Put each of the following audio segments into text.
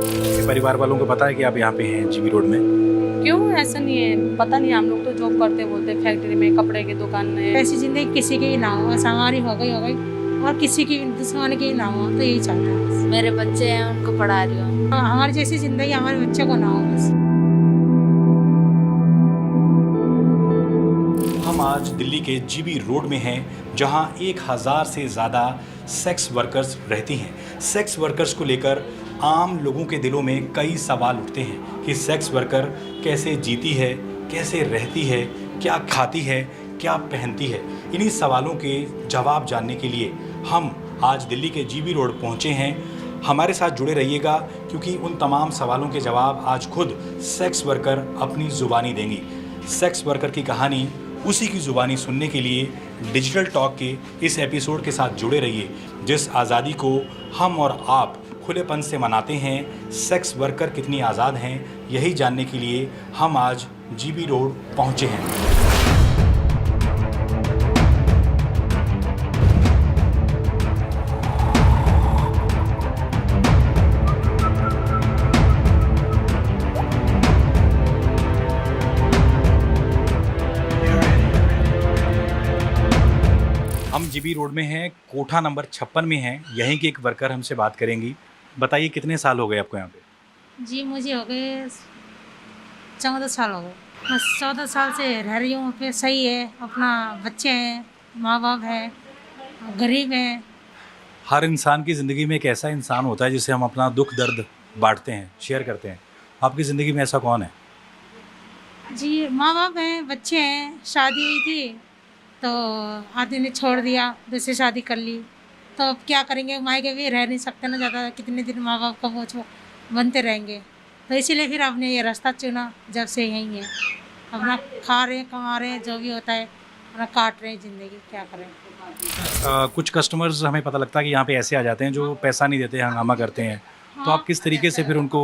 आपके परिवार वालों को पता है कि आप यहाँ पे हैं जीबी रोड में? क्यों ऐसा नहीं है, पता नहीं। हम लोग तो जॉब करते बोलते फैक्ट्री में, कपड़े की दुकान में। ऐसी जिंदगी किसी की ना हो, बस हमारी हो गई और किसी की दुश्मन की ना हो, तो यही चाहते हैं बस। मेरे बच्चे हैं, उनको पढ़ा रही हूँ। हमारी जैसी जिंदगी हमारे बच्चे को ना हो बस। हम आज दिल्ली के जीबी रोड में हैं, जहां 1000 से ज़्यादा सेक्स वर्कर्स रहती हैं। सेक्स वर्कर्स को लेकर आम लोगों के दिलों में कई सवाल उठते हैं कि सेक्स वर्कर कैसे जीती है, कैसे रहती है, क्या खाती है, क्या पहनती है। इन्हीं सवालों के जवाब जानने के लिए हम आज दिल्ली के जीबी रोड पहुंचे हैं। हमारे साथ जुड़े रहिएगा, क्योंकि उन तमाम सवालों के जवाब आज खुद सेक्स वर्कर अपनी ज़ुबानी देंगी। सेक्स वर्कर की कहानी उसी की ज़ुबानी सुनने के लिए डिजिटल टॉक के इस एपिसोड के साथ जुड़े रहिए, जिस आज़ादी को हम और आप खुलेपन से मनाते हैं। सेक्स वर्कर कितनी आज़ाद हैं, यही जानने के लिए हम आज जीबी रोड पहुंचे हैं। हम जीबी रोड में हैं, कोठा नंबर 56 में हैं। यहीं की एक वर्कर हमसे बात करेंगी। बताइए, कितने साल हो गए आपको यहाँ पे? जी मुझे हो गए 14 साल हो गए। बस 14 साल से रह रही हूँ पे। सही है, अपना बच्चे हैं, माँ बाप हैं, गरीब हैं। हर इंसान की ज़िंदगी में एक ऐसा इंसान होता है जिसे हम अपना दुख दर्द बांटते हैं, शेयर करते हैं। आपकी ज़िंदगी में ऐसा कौन है? जी माँ बाप हैं, बच्चे हैं। शादी हुई थी तो आदमी ने छोड़ दिया, दूसरी शादी कर ली। तो अब क्या करेंगे, मायके भी रह नहीं सकते ना ज़्यादा, कितने दिन माँ बाप का बोझ बनते रहेंगे। तो इसीलिए फिर आपने ये रास्ता चुना, जब से यहीं है। अपना खा रहे हैं, कमा रहे हैं, जो भी होता है अपना काट रहे हैं ज़िंदगी, क्या करें। कुछ कस्टमर्स हमें पता लगता है कि यहाँ पे ऐसे आ जाते हैं जो पैसा नहीं देते, हंगामा करते हैं। तो आप किस तरीके से फिर उनको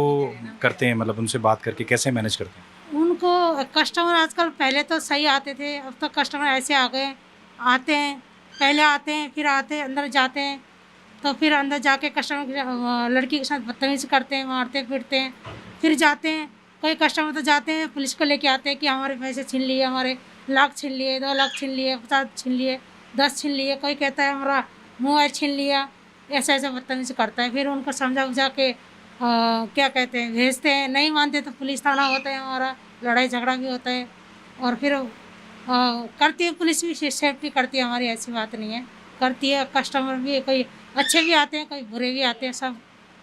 करते हैं, मतलब उनसे बात करके कैसे मैनेज करते हैं? उनको कस्टमर आजकल, पहले तो सही आते थे, अब तो कस्टमर ऐसे आ गए, आते हैं, पहले आते हैं, फिर आते हैं, अंदर जाते हैं, तो फिर अंदर जाके कस्टमर लड़की के साथ बदतमीज़ी करते हैं, मारते पीटते हैं, फिर जाते हैं। कोई कस्टमर तो जाते हैं, पुलिस को लेके आते हैं कि हमारे पैसे छीन लिए, हमारे लाख छीन लिए, 2 लाख छीन लिए, 50 छीन लिए, 10 छीन लिए। कोई कहता है हमारा मोबाइल छीन लिया। ऐसा ऐसा बदतमीज़ी करता है। फिर उनको समझा बुझा के क्या कहते हैं, भेजते हैं। नहीं मानते तो पुलिस थाना होता है हमारा, लड़ाई झगड़ा भी होता है। और फिर करती है पुलिस भी, सेफ्टी करती है हमारी, ऐसी बात नहीं है, करती है। कस्टमर भी कोई अच्छे भी आते हैं, कोई बुरे भी आते हैं, सब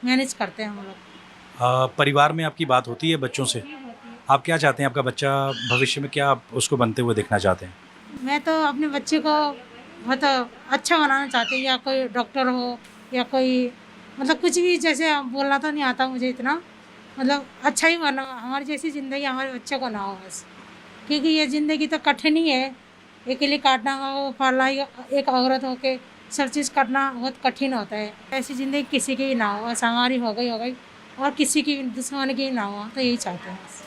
मैनेज करते हैं हम लोग। परिवार में आपकी बात होती है बच्चों से? आप क्या चाहते हैं, आपका बच्चा भविष्य में क्या आप उसको बनते हुए देखना चाहते हैं? मैं तो अपने बच्चे को बहुत अच्छा बनाना चाहती हूँ, या कोई डॉक्टर हो, या कोई मतलब कुछ भी। जैसे बोलना तो नहीं आता मुझे इतना, मतलब अच्छा ही बना। हमारी जैसी ज़िंदगी हमारे बच्चे को ना हो बस, क्योंकि ये ज़िंदगी तो कठिन ही है। अकेले काटना हो, पालना, एक औरत होके सब चीज़ करना बहुत कठिन होता है। ऐसी ज़िंदगी किसी की ना हो, बस हमारी हो गई और किसी की दुश्मन की ना हो, तो यही चाहते हैं बस।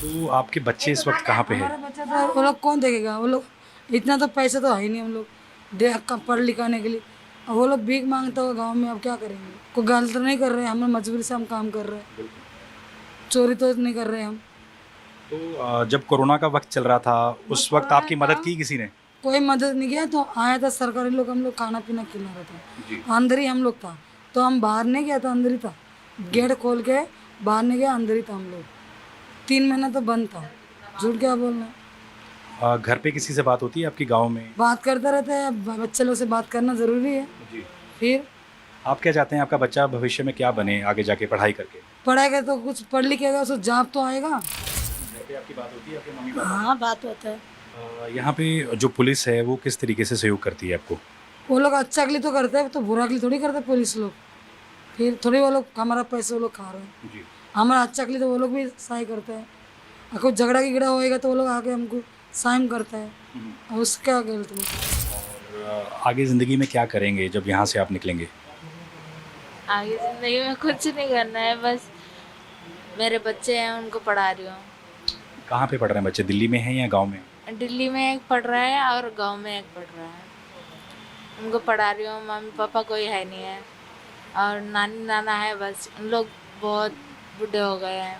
तो आपके बच्चे इस वक्त कहाँ पे हैं? हमारा बच्चा तो वो लोग कौन देखेगा, वो लोग इतना तो पैसा तो है ही नहीं हम लोग दे पढ़ लिखाने के लिए। अब वो लोग भीख मांगता हो गांव में, अब क्या करेंगे। कोई गलत तो नहीं कर रहे हैं, हम मजबूरी से हम काम कर रहे हैं, चोरी तो नहीं कर रहे हम। तो जब कोरोना का वक्त चल रहा था, उस वक्त आपकी मदद की किसी ने? कोई मदद नहीं किया। तो आया था सरकारी लोग, हम लोग खाना पीना खिला रहा था, अंदर ही हम लोग था। तो हम बाहर नहीं गया था, अंदर ही था, गेट खोल के बाहर नहीं गया, अंदर ही था हम लोग। 3 महीना तो बंद था, झूठ क्या बोलना। घर पे किसी से बात होती है आपकी गांव में? बात करते रहते हैं, बच्चे लोग से बात करना ज़रूरी है। फिर आप क्या चाहते हैं, आपका बच्चा भविष्य में क्या बने आगे जाके पढ़ाई करके? पढ़ाएगा तो कुछ पढ़ लिखेगा, उसको जॉब तो आएगा। घर पे आपकी बात होती है आपके मम्मी पापा? हाँ, बात होता है। यहाँ पे जो पुलिस है वो किस तरीके से सहयोग करती है आपको? वो लोग अच्छा के लिए तो करते हैं, तो बुरा के लिए थोड़ी करते पुलिस लोग। फिर थोड़ी वो लोग हमारा पैसे वो लोग खा रहे हैं। जी। हमारा अच्छा के लिए तो वो लोग भी सहाय करते हैं। और कोई झगड़ा गिगड़ा होएगा तो वो लोग आके हमको सहाय करते हैं, और उसका गलत नहीं। और आगे ज़िंदगी में क्या करेंगे जब यहाँ से आप निकलेंगे? आगे जिंदगी में कुछ नहीं करना है, बस मेरे बच्चे हैं, उनको पढ़ा रही हूँ। कहाँ पे पढ़ रहे हैं बच्चे, दिल्ली में हैं या गांव में? दिल्ली में एक पढ़ रहा है और गांव में एक पढ़ रहा है। उनको पढ़ा रही हूँ। मम्मी पापा कोई है नहीं है, और नानी नाना है बस। उन लोग बहुत बूढ़े हो गए हैं।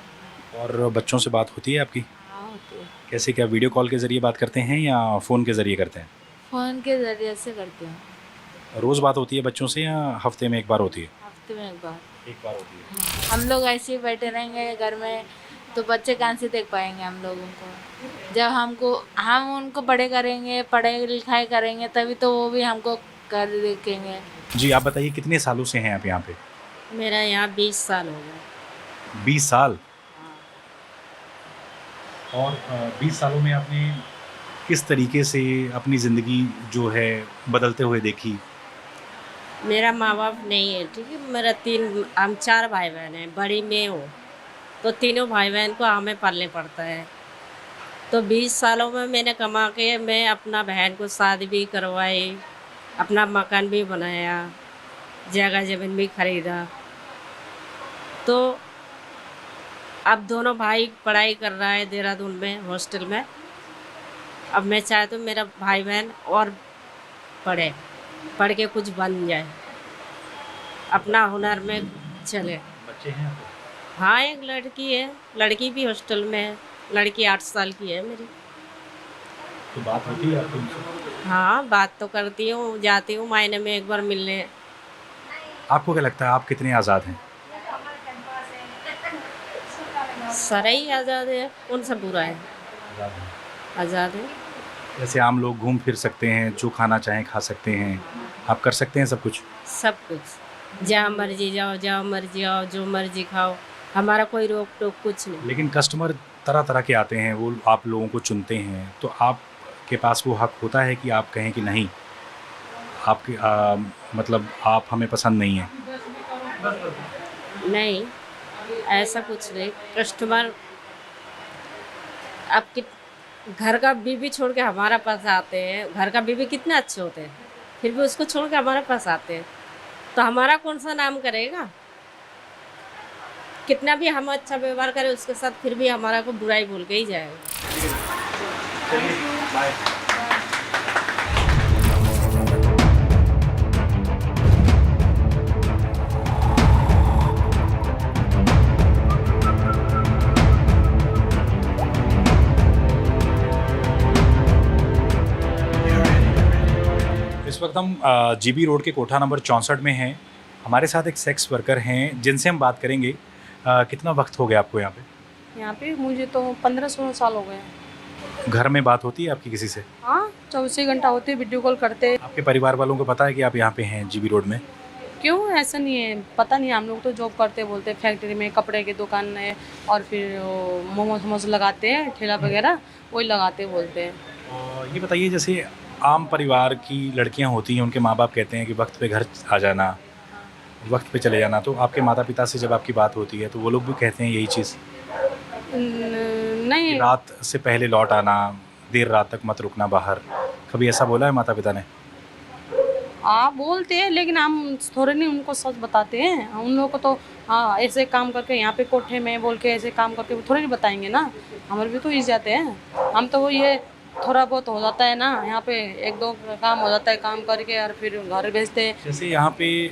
और बच्चों से बात होती है आपकी? हाँ होती है। कैसे, क्या वीडियो कॉल के ज़रिए बात करते हैं या फ़ोन के ज़रिए करते हैं? फ़ोन के ज़रिए से करती हूँ। रोज़ बात होती है बच्चों से या हफ्ते में एक बार होती है? हफ्ते में एक बार। एक बार होती है। हम लोग ऐसे ही बैठे रहेंगे घर में तो बच्चे कहाँ से देख पाएंगे हम लोगों को। जब हम उनको बड़े करेंगे, पढ़ाई लिखाई करेंगे, तभी तो वो भी हमको कर देखेंगे। जी, आप बताइए कितने सालों से हैं आप यहाँ पे? मेरा यहाँ 20 साल हो गया। 20 साल? और 20 सालों में आपने किस तरीके से अपनी ज़िंदगी जो है बदलते हुए देखी? मेरा माँ बाप नहीं है, ठीक है। मेरा हम 4 भाई बहन हैं, बड़ी मैं हूँ, तो तीनों भाई बहन को हमें पालने पड़ता है। तो 20 सालों में मैंने कमा के मैं अपना बहन को शादी भी करवाई, अपना मकान भी बनाया, जगह ज़मीन भी खरीदा। तो अब दोनों भाई पढ़ाई कर रहा है देहरादून में हॉस्टल में। अब मैं चाहती हूँ मेरा भाई बहन और पढ़ के कुछ बन जाए, अपना हुनर में चले। बच्चे हैं आपके? हाँ, एक लड़की है, लड़की भी हॉस्टल में है। लड़की 8 साल की है मेरी। तो बात होती है आपकी उनसे? हाँ, बात तो करती हूँ, जाती हूँ महीने में एक बार मिलने। आपको क्या लगता है आप कितने आज़ाद हैं? सारा ही आज़ाद है, उनसे बुरा है। आज़ाद है। जैसे आम लोग घूम फिर सकते हैं, जो खाना चाहें खा सकते हैं, आप कर सकते हैं सब कुछ? सब कुछ, जहाँ मर्जी जाओ, जहाँ मर्जी आओ, जो मर्जी खाओ, हमारा कोई रोक टोक कुछ नहीं। लेकिन कस्टमर तरह तरह के आते हैं, वो आप लोगों को चुनते हैं, तो आपके पास वो हक होता है कि आप कहें कि नहीं, आपके मतलब आप हमें पसंद नहीं है? नहीं, ऐसा कुछ नहीं। कस्टमर आपके घर का बीवी छोड़ के हमारा पास आते हैं। घर का बीवी कितने अच्छे होते हैं, फिर भी उसको छोड़ के हमारे पास आते हैं, तो हमारा कौन सा नाम करेगा? कितना भी हम अच्छा व्यवहार करें उसके साथ, फिर भी हमारा को बुराई बोल के ही जाएगा। इस वक्त हम जीबी रोड के कोठा नंबर 64 में हैं। हमारे साथ एक सेक्स वर्कर हैं जिनसे हम बात करेंगे। कितना वक्त हो गया आपको यहाँ पे? यहाँ पे मुझे तो 15-16 साल हो गए हैं। घर में बात होती है आपकी किसी से? हाँ, 24 घंटा होते, वीडियो कॉल करते। आपके परिवार वालों को पता है कि आप यहाँ पे हैं जीबी रोड में? क्यों, ऐसा नहीं है, पता नहीं। हम लोग तो जॉब करते बोलते, फैक्ट्री में कपड़े की दुकान है, और फिर मोमोज वोमोज लगाते हैं, ठेला वगैरह वही लगाते बोलते हैं। और ये बताइए, जैसे आम परिवार की लड़कियाँ होती हैं, उनके माँ बाप कहते हैं कि वक्त पे घर आ जाना, वक्त पे चले जाना, तो आपके माता पिता से जब आपकी बात होती है तो वो लोग भी कहते हैं यही चीज़? नहीं, रात से पहले लौट आना, देर रात तक मत रुकना बाहर, कभी ऐसा बोला है माता पिता ने? हाँ बोलते हैं, लेकिन हम थोड़े नहीं उनको सच बताते हैं। उन लोगों को तो हाँ ऐसे काम करके यहाँ पे कोठे में बोल के ऐसे काम करके थोड़े नहीं बताएंगे ना। हमारे भी तो इस जाते हैं, हम तो वो ये थोड़ा बहुत हो जाता है ना, यहाँ पे 1-2 काम हो जाता है, काम करके और फिर घर भेजते हैं। जैसे यहाँ पे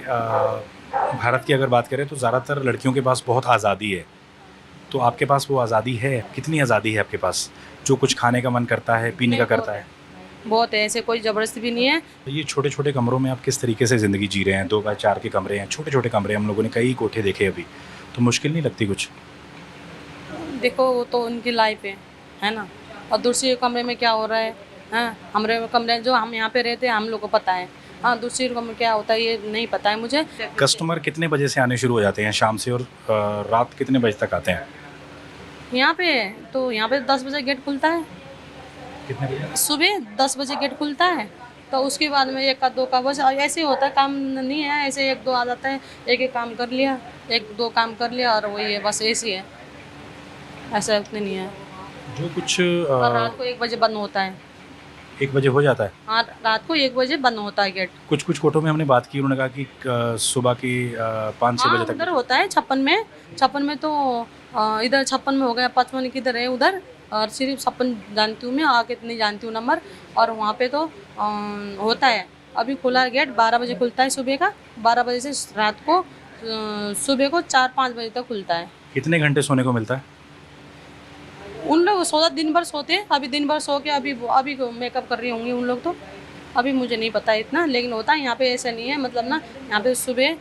भारत की अगर बात करें तो ज़्यादातर लड़कियों के पास बहुत आज़ादी है, तो आपके पास वो आज़ादी है? कितनी आज़ादी है आपके पास? जो कुछ खाने का मन करता है, पीने का करता है? बहुत है, ऐसे कोई ज़बरदस्ती भी नहीं है। ये छोटे छोटे कमरों में आप किस तरीके से ज़िंदगी जी रहे हैं? 2x4 के कमरे हैं, छोटे छोटे कमरे, हम लोगों ने कई कोठे देखे अभी, तो मुश्किल नहीं लगती कुछ? देखो वो तो उनकी लाइफ है ना, और दूसरे कमरे में क्या हो रहा है, हाँ हमारे कमरे जो हम यहाँ पे रहते हैं हम लोग को पता है। हाँ, दूसरे कमरे में क्या होता है ये नहीं पता है मुझे। कस्टमर कितने बजे से आने शुरू हो जाते हैं शाम से, और रात कितने बजे तक आते हैं? यहाँ पे तो यहाँ पे 10 बजे गेट खुलता है, कितने बजे? सुबह 10 बजे गेट खुलता है, तो उसके बाद में 1 का 2 का बस ऐसे ही होता है। काम नहीं है, ऐसे 1-2 आ जाता है, एक काम कर लिया, 1-2 काम कर लिया, और वही है, बस ऐसी है, ऐसा उतने नहीं है। जो कुछ और रात को 1 बजे बंद होता है। 1 बजे हो जाता है? हाँ, रात को 1 बजे बंद होता है गेट। कुछ कुछ कोठों में हमने बात की, उन्होंने कहा कि सुबह की 5-6 हाँ, बजे तक। उधर होता है 56 में तो इधर 56 में हो गया, 55 किधर है उधर, और सिर्फ 56 जानती हूँ मैं, आगे नहीं जानती हूँ नंबर। और वहाँ पे तो होता है, अभी खुला गेट 12 बजे खुलता है सुबह का, 12 बजे से रात को सुबह को 4-5 बजे तक खुलता है। कितने घंटे सोने को मिलता है? उन लोग सोता दिन भर सोते हैं, अभी दिन भर सो के अभी मेकअप कर रही होंगी उन लोग, तो अभी मुझे नहीं पता इतना, लेकिन होता है यहाँ पे। ऐसा नहीं है, मतलब ना यहाँ पे सुबह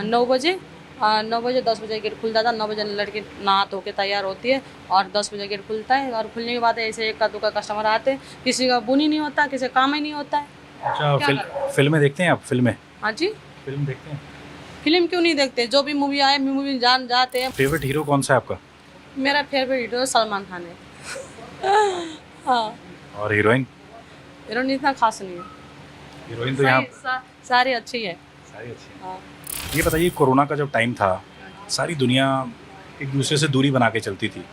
9 बजे 10 बजे गेट खुलता था। 9 बजे लड़की नहा धो के तैयार होती है और 10 बजे गेट खुलता है। और खुलने के बाद ऐसे एक का दो का कस्टमर आते हैं, किसी का बुन ही नहीं होता, किसी का काम ही नहीं होता है। अच्छा, फिल्में देखते हैं आप? फिल्में हाँ जी, फिल्म देखते हैं? फिल्म क्यों नहीं देखते, जो भी मूवी आए मूवी जाते हैं। फेवरेट हीरो कौन सा है आपका? मेरा फेवरेट हीरो सलमान खान है। हाँ, और हीरोइन? हीरोइन इतना खास नहीं है, हीरोइन तो यहाँ सारी अच्छी है। सारी अच्छी है। हाँ। ये बताइए, कोरोना का जब टाइम था, सारी दुनिया एक दूसरे से दूरी बना के चलती थी,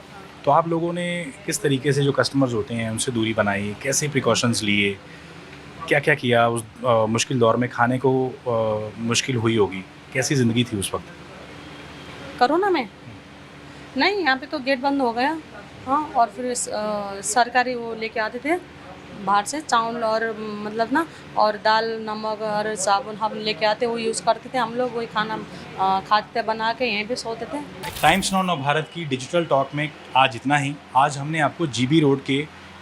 तो आप लोगों ने किस तरीके से जो कस्टमर्स होते हैं उनसे दूरी बनाई, कैसे प्रिकॉशंस लिए, क्या क्या किया उस मुश्किल दौर में? खाने को मुश्किल हुई होगी, कैसी ज़िंदगी थी उस वक्त? कोरोना में नहीं, यहाँ पे तो गेट बंद हो गया। हाँ, और फिर सरकारी वो लेके आते थे बाहर से, चावल और मतलब ना, और दाल नमक और साबुन हम लेके आते, वो यूज़ करते थे हम लोग, वही खाना खाते बना के यहीं पे सोते थे। टाइम्स नाउ नवभारत की डिजिटल टॉक में आज इतना ही। आज हमने आपको जीबी रोड के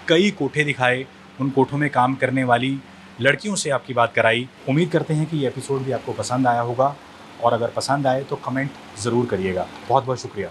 कई कोठे दिखाए, उन कोठों में काम करने वाली लड़कियों से आपकी बात कराई। उम्मीद करते हैं कि ये एपिसोड भी आपको पसंद आया होगा, और अगर पसंद आए तो कमेंट ज़रूर करिएगा। बहुत बहुत शुक्रिया।